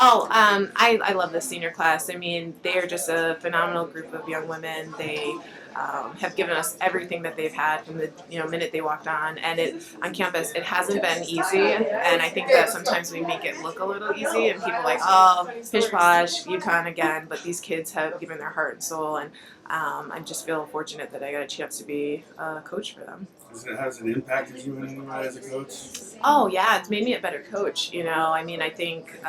I love the senior class. I mean, they are just a phenomenal group of young women. They have given us everything that they've had from the minute they walked on, and it on campus. It hasn't been easy, and I think that sometimes we make it look a little easy, and people are like, oh, pish posh, UConn again. But these kids have given their heart and soul, and I just feel fortunate that I got a chance to be a coach for them. Has it impacted you in any way as a coach? Oh yeah, it's made me a better coach. I mean, I think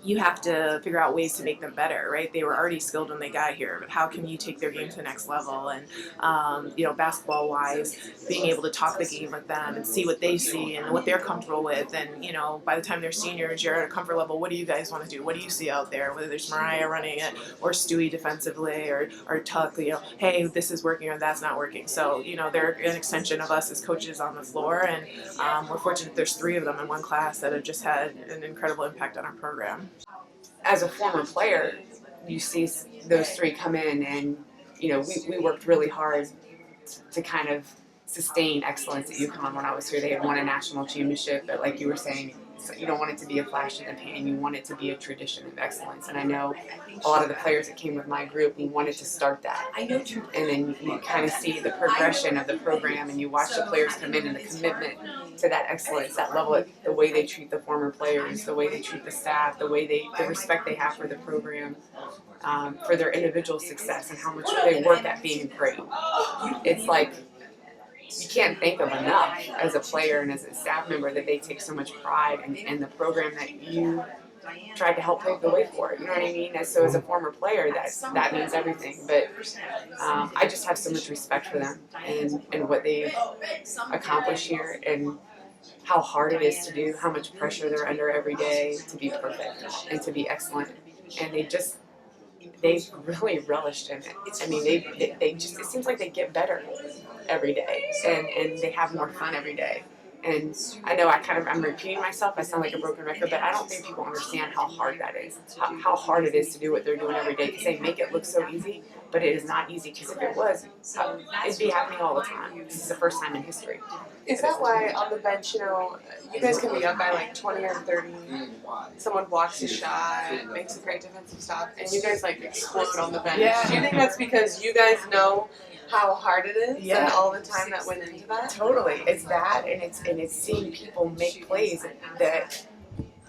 you have to figure out ways to make them better, right? They were already skilled when they got here, but how can you take their game to the next level? And basketball wise, being able to talk the game with them and see what they see and what they're comfortable with. And by the time they're seniors, you're at a comfort level. What do you guys want to do? What do you see out there? Whether there's Mariah running it or Stewie defensively or Tuck, hey, this is working or that's not working. So they're an extension of us as coaches on the floor, and we're fortunate there's 3 of them in one class that have just had an incredible impact on our program. As a former player, you see those 3 come in, and we worked really hard to kind of sustain excellence at UConn. When I was here, they had won a national championship, but like you were saying, you don't want it to be a flash in the pan. You want it to be a tradition of excellence. And I know a lot of the players that came with my group, we wanted to start that. And then you kind of see the progression of the program, and you watch the players come in and the commitment to that excellence, that level, the way they treat the former players, the way they treat the staff, the respect they have for the program, for their individual success, and how much they work at being great. It's like, you can't thank them enough as a player and as a staff member that they take so much pride in the program that you tried to help pave the way for. You know what I mean? So as a former player, that means everything. But I just have so much respect for them and what they've accomplished here, and how hard it is to do, how much pressure they're under every day to be perfect and to be excellent. And they've really relished in it. I mean, they just, it seems like they get better every day, and they have more fun every day. And I know I'm repeating myself, I sound like a broken record, but I don't think people understand how hard that is, how hard it is to do what they're doing every day, because they make it look so easy, but it is not easy, because if it was, it'd be happening all the time. This is the first time in history. Is that why on the bench, you guys can be up by like 20 or 30, someone blocks a shot, makes a great defensive stop, and you guys like explode on the bench? Yeah. Do you think that's because you guys know how hard it is, Yeah. and all the time that went into that? Totally, it's that, and it's seeing people make plays that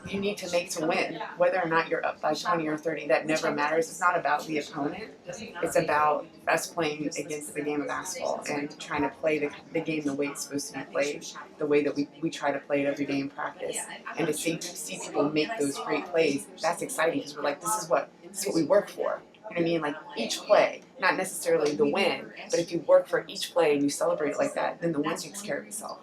you need to make to win. Whether or not you're up by 20 or 30, that never matters. It's not about the opponent. It's about us playing against the game of basketball and trying to play the game the way it's supposed to be played, the way that we try to play it every day in practice. And to see people make those great plays, that's exciting, because we're like, this is what we work for. You know what I mean? Like, each play, not necessarily the win, but if you work for each play and you celebrate it like that, then the win takes care of itself.